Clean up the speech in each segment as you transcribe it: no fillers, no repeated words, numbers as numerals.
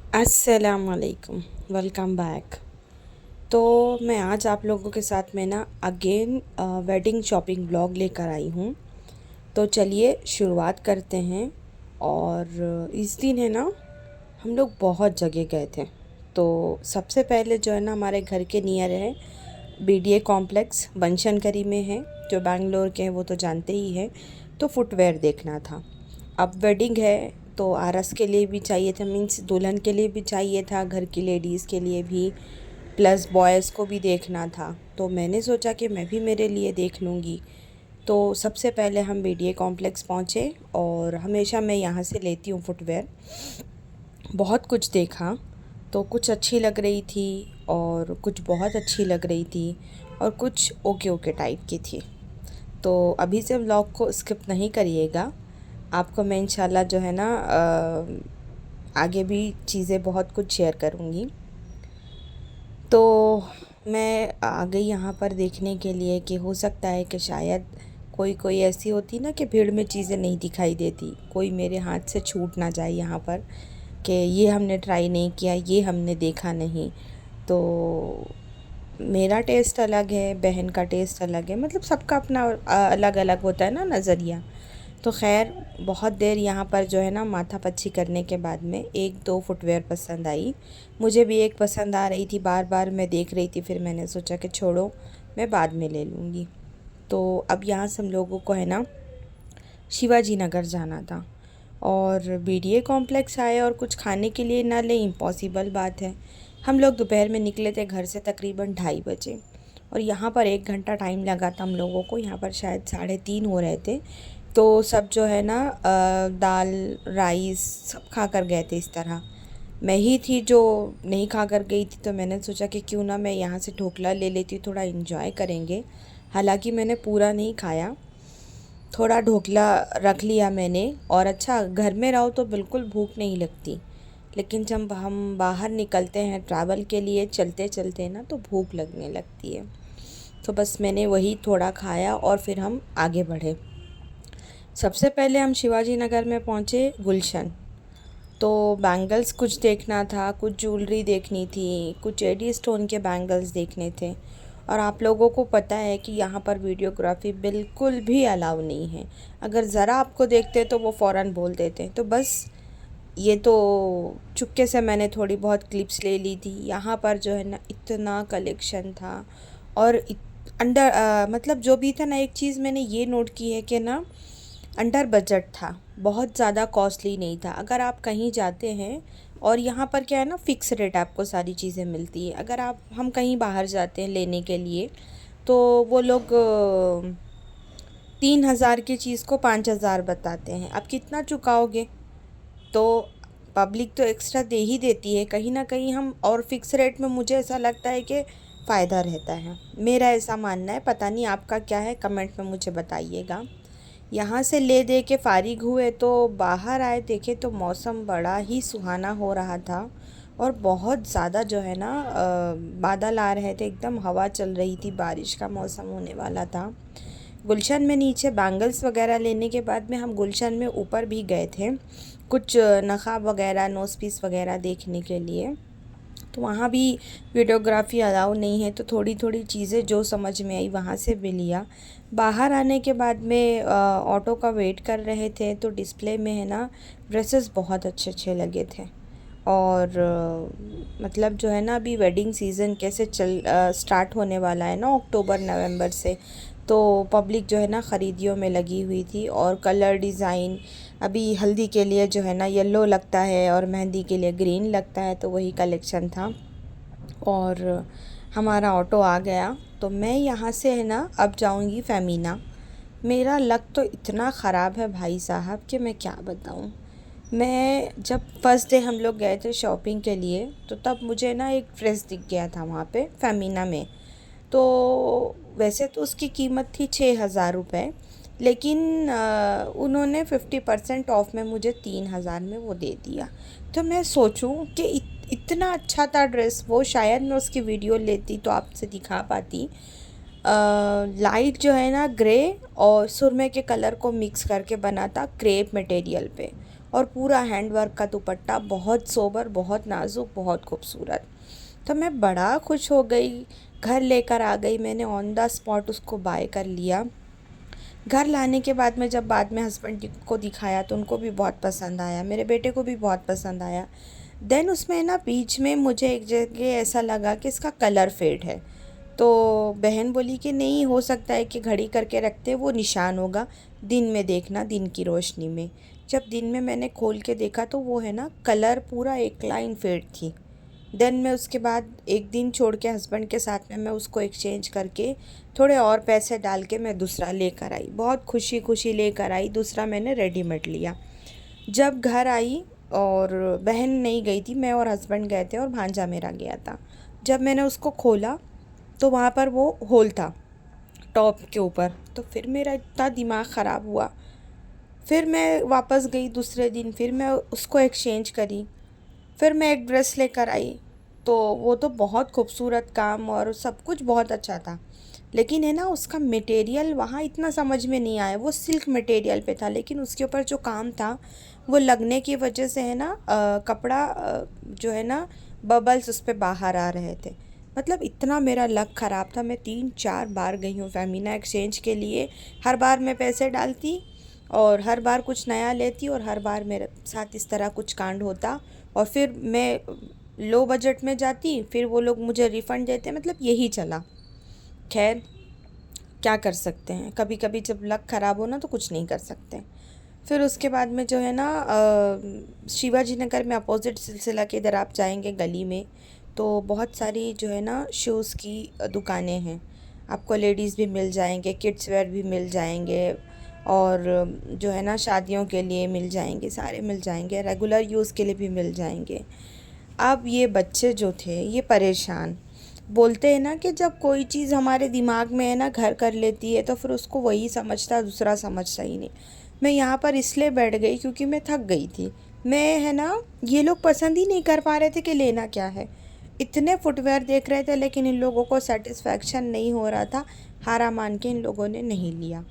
अस्सलाम वालेकुम। Welcome back. तो मैं आज आप लोगों के साथ में ना अगेन वेडिंग शॉपिंग ब्लॉग लेकर आई हूँ। तो चलिए शुरुआत करते हैं। और इस दिन है ना हम लोग बहुत जगह गए थे। तो सबसे पहले जो है ना हमारे घर के नियर है बीडीए कॉम्प्लेक्स बनशंकरी में है। जो बैंगलोर के हैं वो तो जानते ही हैं। तो फुटवेयर देखना था। अब वेडिंग है तो आरस के लिए भी चाहिए था, मीन्स दुल्हन के लिए भी चाहिए था, घर की लेडीज़ के लिए भी, प्लस बॉयज़ को भी देखना था। तो मैंने सोचा कि मैं भी मेरे लिए देख लूँगी। तो सबसे पहले हम बीडीए कॉम्प्लेक्स पहुँचे और हमेशा मैं यहाँ से लेती हूँ फुटवेयर। बहुत कुछ देखा। तो कुछ अच्छी लग रही थी और कुछ बहुत अच्छी लग रही थी और कुछ ओके ओके टाइप की थी। तो अभी से व्लॉग को स्किप नहीं करिएगा। आपको मैं इंशाल्लाह जो है ना आगे भी चीज़ें बहुत कुछ शेयर करूँगी। तो मैं आ गई यहाँ पर देखने के लिए कि हो सकता है कि शायद कोई कोई ऐसी होती ना कि भीड़ में चीज़ें नहीं दिखाई देती, कोई मेरे हाथ से छूट ना जाए यहाँ पर कि ये हमने ट्राई नहीं किया, ये हमने देखा नहीं। तो मेरा टेस्ट अलग है, बहन का टेस्ट अलग है, मतलब सबका अपना अलग अलग होता है ना नज़रिया। तो ख़ैर बहुत देर यहाँ पर जो है ना माथापच्ची करने के बाद में एक दो फुटवेयर पसंद आई। मुझे भी एक पसंद आ रही थी, बार बार मैं देख रही थी, फिर मैंने सोचा कि छोड़ो मैं बाद में ले लूँगी। तो अब यहाँ से हम लोगों को है ना शिवाजी नगर जाना था और बीडीए कॉम्प्लेक्स आए और कुछ खाने के लिए ना लें, इम्पॉसिबल बात है। हम लोग दोपहर में निकले थे घर से तकरीबन 2:30 बजे और यहाँ पर 1 घंटा टाइम लगा था हम लोगों को। यहाँ पर शायद 3:30 हो रहे थे। तो सब जो है ना दाल राइस सब खा कर गए थे। इस तरह मैं ही थी जो नहीं खा कर गई थी। तो मैंने सोचा कि क्यों ना मैं यहाँ से ढोकला ले लेती हूँ, थोड़ा इंजॉय करेंगे। हालांकि मैंने पूरा नहीं खाया, थोड़ा ढोकला रख लिया मैंने। और अच्छा, घर में रहो तो बिल्कुल भूख नहीं लगती, लेकिन जब हम बाहर निकलते हैं ट्रैवल के लिए चलते चलते ना तो भूख लगने लगती है। तो बस मैंने वही थोड़ा खाया और फिर हम आगे बढ़े। सबसे पहले हम शिवाजी नगर में पहुँचे गुलशन। तो बैंगल्स कुछ देखना था, कुछ ज्वेलरी देखनी थी, कुछ एडी स्टोन के बैंगल्स देखने थे। और आप लोगों को पता है कि यहाँ पर वीडियोग्राफी बिल्कुल भी अलाउ नहीं है। अगर ज़रा आपको देखते तो वो फ़ौरन बोल देते हैं। तो बस ये तो चुपके से मैंने थोड़ी बहुत क्लिप्स ले ली थी। यहाँ पर जो है ना इतना कलेक्शन था और अंडर मतलब जो भी था ना, एक चीज़ मैंने ये नोट की है कि ना अंडर बजट था, बहुत ज़्यादा कॉस्टली नहीं था। अगर आप कहीं जाते हैं और यहाँ पर क्या है ना फ़िक्स रेट आपको सारी चीज़ें मिलती है। अगर हम कहीं बाहर जाते हैं लेने के लिए तो वो लोग 3,000 की चीज़ को 5,000 बताते हैं। अब कितना चुकाओगे? तो पब्लिक तो एक्स्ट्रा दे ही देती है कहीं ना कहीं। हम और फिक्स रेट में मुझे ऐसा लगता है कि फ़ायदा रहता है, मेरा ऐसा मानना है। पता नहीं आपका क्या है, कमेंट में मुझे बताइएगा। यहाँ से ले दे के फ़ारिग हुए तो बाहर आए, देखे तो मौसम बड़ा ही सुहाना हो रहा था और बहुत ज़्यादा जो है ना बादल आ रहे थे, एकदम हवा चल रही थी, बारिश का मौसम होने वाला था। गुलशन में नीचे बैंगल्स वगैरह लेने के बाद में हम गुलशन में ऊपर भी गए थे कुछ नक़ाब वगैरह नोज पीस वगैरह देखने के लिए। तो वहाँ भी वीडियोग्राफी अलाउ नहीं है। तो थोड़ी थोड़ी चीज़ें जो समझ में आई वहाँ से भी लिया। बाहर आने के बाद में ऑटो का वेट कर रहे थे तो डिस्प्ले में है ना ड्रेसेस बहुत अच्छे अच्छे लगे थे। और मतलब जो है ना अभी वेडिंग सीज़न कैसे स्टार्ट होने वाला है ना अक्टूबर नवंबर से। तो पब्लिक जो है ना ख़रीदियों में लगी हुई थी और कलर डिज़ाइन, अभी हल्दी के लिए जो है ना येलो लगता है और मेहंदी के लिए ग्रीन लगता है, तो वही कलेक्शन था। और हमारा ऑटो आ गया तो मैं यहाँ से है ना अब जाऊँगी फ़ेमिना। मेरा लक तो इतना ख़राब है भाई साहब कि मैं क्या बताऊँ। मैं जब फर्स्ट डे हम लोग गए थे शॉपिंग के लिए तो तब मुझे ना एक ड्रेस दिख गया था वहाँ पे फ़ेमिना में। तो वैसे तो उसकी कीमत थी 6,000 रुपये, लेकिन उन्होंने 50% ऑफ में मुझे 3,000 में वो दे दिया। तो मैं सोचूं कि इतना अच्छा था ड्रेस वो, शायद मैं उसकी वीडियो लेती तो आपसे दिखा पाती। लाइट जो है ना ग्रे और सुरमे के कलर को मिक्स करके बना था क्रेप मटेरियल पे, और पूरा हैंड वर्क का दुपट्टा, बहुत सोबर, बहुत नाजुक, बहुत खूबसूरत। तो मैं बड़ा खुश हो गई, घर लेकर आ गई, मैंने ऑन द स्पॉट उसको बाय कर लिया। घर लाने के बाद में जब बाद में हस्बैंड को दिखाया तो उनको भी बहुत पसंद आया, मेरे बेटे को भी बहुत पसंद आया। देन उसमें ना बीच में मुझे एक जगह ऐसा लगा कि इसका कलर फेड है। तो बहन बोली कि नहीं, हो सकता है कि घड़ी करके रखते वो निशान होगा, दिन में देखना, दिन की रोशनी में। जब दिन में मैंने खोल के देखा तो वो है ना, कलर पूरा एक लाइन फेड थी। देन मैं उसके बाद एक दिन छोड़ के हस्बैंड के साथ में मैं उसको एक्सचेंज करके थोड़े और पैसे डाल के मैं दूसरा लेकर आई, बहुत खुशी खुशी लेकर आई, दूसरा मैंने रेडीमेड लिया। जब घर आई, और बहन नहीं गई थी, मैं और हस्बैंड गए थे और भांजा मेरा गया था। जब मैंने उसको खोला तो वहाँ पर वो होल था टॉप के ऊपर। तो फिर मेरा इतना दिमाग ख़राब हुआ। फिर मैं वापस गई दूसरे दिन, फिर मैं उसको एक्सचेंज करी, फिर मैं एक ड्रेस लेकर आई। तो वो तो बहुत खूबसूरत काम और सब कुछ बहुत अच्छा था, लेकिन है ना उसका मटेरियल वहाँ इतना समझ में नहीं आया। वो सिल्क मटेरियल पे था, लेकिन उसके ऊपर जो काम था वो लगने की वजह से है ना, कपड़ा जो है ना, बबल्स उस पे बाहर आ रहे थे। मतलब इतना मेरा लक ख़राब था। मैं 3-4 बार गई हूँ फ़ेमिना एक्सचेंज के लिए। हर बार मैं पैसे डालती और हर बार कुछ नया लेती, और हर बार मेरे साथ इस तरह कुछ कांड होता। और फिर मैं लो बजट में जाती, फिर वो लोग मुझे रिफ़ंड देते, मतलब यही चला। खैर, क्या कर सकते हैं, कभी कभी जब लक ख़राब हो ना तो कुछ नहीं कर सकते। फिर उसके बाद में जो है ना, शिवाजी नगर में अपोजिट सिलसिला के इधर आप जाएंगे गली में, तो बहुत सारी जो है ना शूज़ की दुकानें हैं। आपको लेडीज़ भी मिल जाएंगे, किड्स वेयर भी मिल जाएंगे, और जो है ना शादियों के लिए मिल जाएंगे, सारे मिल जाएंगे, रेगुलर यूज़ के लिए भी मिल जाएंगे। अब ये बच्चे जो थे ये परेशान, बोलते हैं ना कि जब कोई चीज़ हमारे दिमाग में है ना घर कर लेती है तो फिर उसको वही समझता, दूसरा समझता ही नहीं। मैं यहाँ पर इसलिए बैठ गई क्योंकि मैं थक गई थी। मैं है ना, ये लोग पसंद ही नहीं कर पा रहे थे कि लेना क्या है। इतने फुटवेयर देख रहे थे, लेकिन इन लोगों को सेटिस्फेक्शन नहीं हो रहा था। हारा मान के इन लोगों ने नहीं लिया।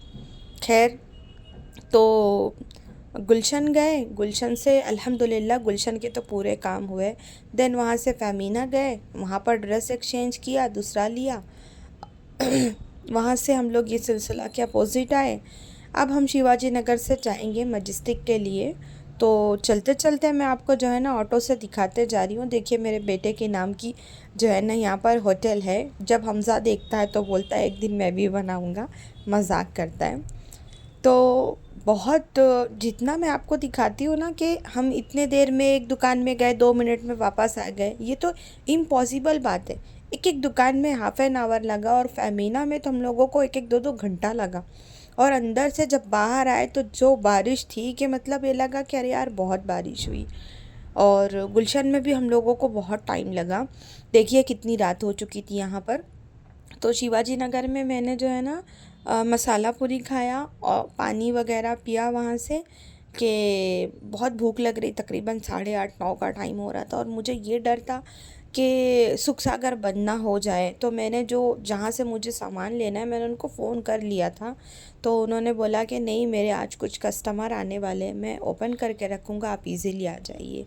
खैर, तो गुलशन गए, गुलशन से अल्हम्दुलिल्लाह गुलशन के तो पूरे काम हुए। देन वहाँ से फ़ेमिना गए, वहाँ पर ड्रेस एक्सचेंज किया, दूसरा लिया। वहाँ से हम लोग ये सिलसिला के अपोज़िट आए। अब हम शिवाजी नगर से जाएंगे मजेस्टिक के लिए। तो चलते चलते मैं आपको जो है ना ऑटो से दिखाते जा रही हूँ। देखिए, मेरे बेटे के नाम की जो है ना यहाँ पर होटल है। जब हमज़ा देखता है तो बोलता है एक दिन मैं भी बनाऊँगा, मजाक करता है। तो बहुत, जितना मैं आपको दिखाती हूँ ना कि हम इतने देर में एक दुकान में गए, 2 मिनट में वापस आ गए, ये तो इम्पॉसिबल बात है। एक एक दुकान में हाफ़ एन आवर लगा, और फ़ेमिना में तो हम लोगों को एक एक 2-2 घंटा लगा। और अंदर से जब बाहर आए तो जो बारिश थी कि मतलब ये लगा कि अरे यार बहुत बारिश हुई। और गुलशन में भी हम लोगों को बहुत टाइम लगा। देखिए कितनी रात हो चुकी थी यहाँ पर। तो शिवाजी नगर में मैंने जो है ना मसाला पूरी खाया और पानी वगैरह पिया वहाँ से, कि बहुत भूख लग रही, तकरीबन 8:30-9 का टाइम हो रहा था, और मुझे ये डर था कि सुख सागर बंद ना हो जाए। तो मैंने जो जहाँ से मुझे सामान लेना है मैंने उनको फ़ोन कर लिया था। तो उन्होंने बोला कि नहीं, मेरे आज कुछ कस्टमर आने वाले हैं, मैं ओपन करके रखूँगा, आप इजीली आ जाइए।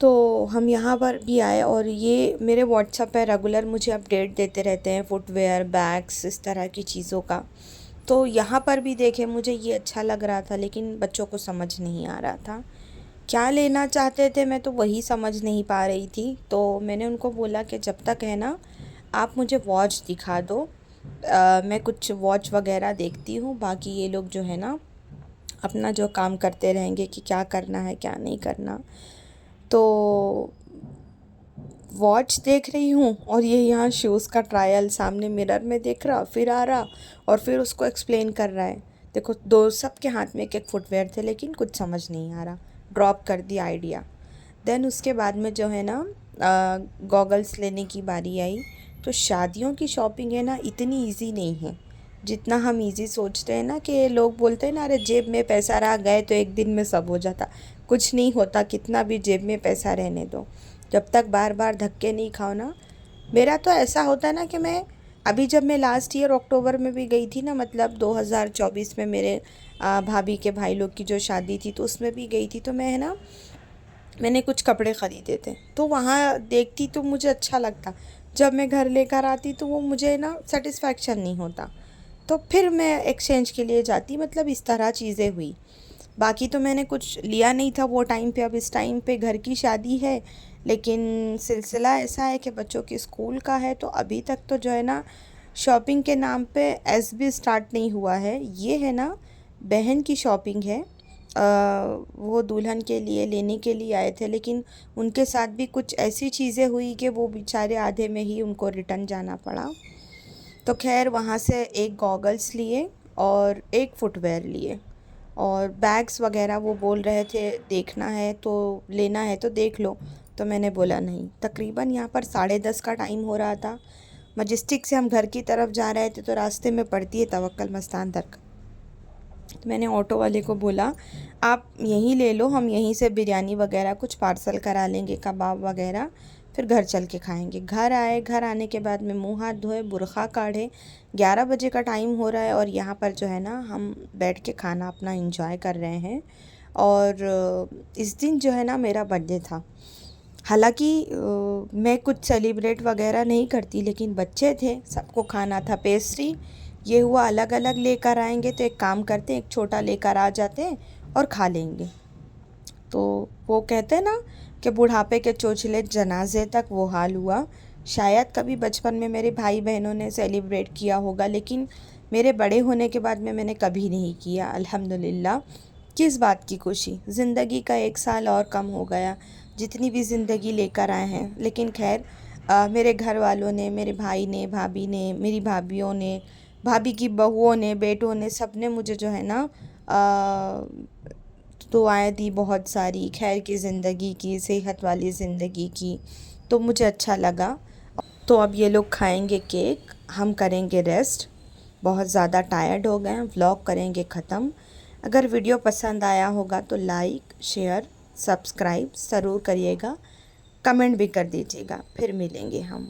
तो हम यहाँ पर भी आए, और ये मेरे व्हाट्सएप पे रेगुलर मुझे अपडेट देते रहते हैं फुटवेयर, बैग्स, इस तरह की चीज़ों का। तो यहाँ पर भी देखे, मुझे ये अच्छा लग रहा था, लेकिन बच्चों को समझ नहीं आ रहा था क्या लेना चाहते थे। मैं तो वही समझ नहीं पा रही थी। तो मैंने उनको बोला कि जब तक है ना आप मुझे वॉच दिखा दो, मैं कुछ वॉच वगैरह देखती हूँ, बाकी ये लोग जो है ना अपना जो काम करते रहेंगे कि क्या करना है क्या नहीं करना। तो वॉच देख रही हूँ, और ये यहाँ शूज़ का ट्रायल सामने मिरर में देख रहा, फिर आ रहा और फिर उसको एक्सप्लेन कर रहा है। देखो, दो सबके हाथ में एक एक फुटवेयर थे, लेकिन कुछ समझ नहीं आ रहा, ड्रॉप कर दिया आइडिया। देन उसके बाद में जो है ना गॉगल्स लेने की बारी आई। तो शादियों की शॉपिंग है ना इतनी इजी नहीं है जितना हम इजी सोचते हैं ना, कि लोग बोलते हैं ना, अरे जेब में पैसा रह गए तो एक दिन में सब हो जाता। कुछ नहीं होता, कितना भी जेब में पैसा रहने दो, जब तक बार बार धक्के नहीं खाओ ना। मेरा तो ऐसा होता है ना कि मैं अभी जब मैं लास्ट ईयर अक्टूबर में भी गई थी ना, मतलब 2024 में मेरे भाभी के भाई लोग की जो शादी थी तो उसमें भी गई थी, तो मैं है ना, मैंने कुछ कपड़े ख़रीदे थे तो वहाँ देखती तो मुझे अच्छा लगता। जब मैं घर लेकर आती तो वो मुझे ना सेटिस्फेक्शन नहीं होता, तो फिर मैं एक्सचेंज के लिए जाती, मतलब इस तरह चीज़ें हुई। बाकी तो मैंने कुछ लिया नहीं था वो टाइम पे। अब इस टाइम पे घर की शादी है, लेकिन सिलसिला ऐसा है कि बच्चों की स्कूल का है, तो अभी तक तो जो है ना शॉपिंग के नाम पे एस भी स्टार्ट नहीं हुआ है। ये है ना बहन की शॉपिंग है। वो दुल्हन के लिए लेने के लिए आए थे, लेकिन उनके साथ भी कुछ ऐसी चीज़ें हुई कि वो बेचारे आधे में ही उनको रिटर्न जाना पड़ा। तो खैर वहाँ से एक गॉगल्स लिए और एक फुटवेयर लिए, और बैग्स वगैरह वो बोल रहे थे देखना है तो लेना है तो देख लो। तो मैंने बोला नहीं। तकरीबन यहाँ पर 10:30 का टाइम हो रहा था। मजेस्टिक से हम घर की तरफ जा रहे थे तो रास्ते में पड़ती है तवक्कल मस्तान दरगाह। तो मैंने ऑटो वाले को बोला आप यहीं ले लो, हम यहीं से बिरयानी वगैरह कुछ पार्सल करा लेंगे, कबाब वगैरह, फिर घर चल के खाएंगे। घर आए, घर आने के बाद में मुंह हाथ धोए, बुरखा काढ़े, 11 बजे का टाइम हो रहा है और यहाँ पर जो है ना हम बैठ के खाना अपना इंजॉय कर रहे हैं। और इस दिन जो है ना मेरा बर्थडे था। हालांकि मैं कुछ सेलिब्रेट वगैरह नहीं करती, लेकिन बच्चे थे, सबको खाना था। पेस्ट्री ये हुआ अलग अलग लेकर आएंगे, तो एक काम करते हैं एक छोटा लेकर आ जाते हैं और खा लेंगे। तो वो कहते हैं ना कि बुढ़ापे के चोचले जनाजे तक वो हाल हुआ। शायद कभी बचपन में मेरे भाई बहनों ने सेलिब्रेट किया होगा, लेकिन मेरे बड़े होने के बाद में मैंने कभी नहीं किया अल्हम्दुलिल्लाह। किस बात की खुशी, ज़िंदगी का 1 साल और कम हो गया, जितनी भी ज़िंदगी लेकर आए हैं। लेकिन खैर मेरे घर वालों ने, मेरे भाई ने, भाभी ने, मेरी भाभीयों ने, भाभी की बहुओं ने, बेटों ने, सब ने मुझे जो है ना दुआएं दी बहुत सारी, खैर की ज़िंदगी की, सेहत वाली ज़िंदगी की। तो मुझे अच्छा लगा। तो अब ये लोग खाएंगे केक, हम करेंगे रेस्ट, बहुत ज़्यादा टायर्ड हो गए हैं। व्लॉग करेंगे ख़त्म। अगर वीडियो पसंद आया होगा तो लाइक, शेयर, सब्सक्राइब ज़रूर करिएगा, कमेंट भी कर दीजिएगा। फिर मिलेंगे हम।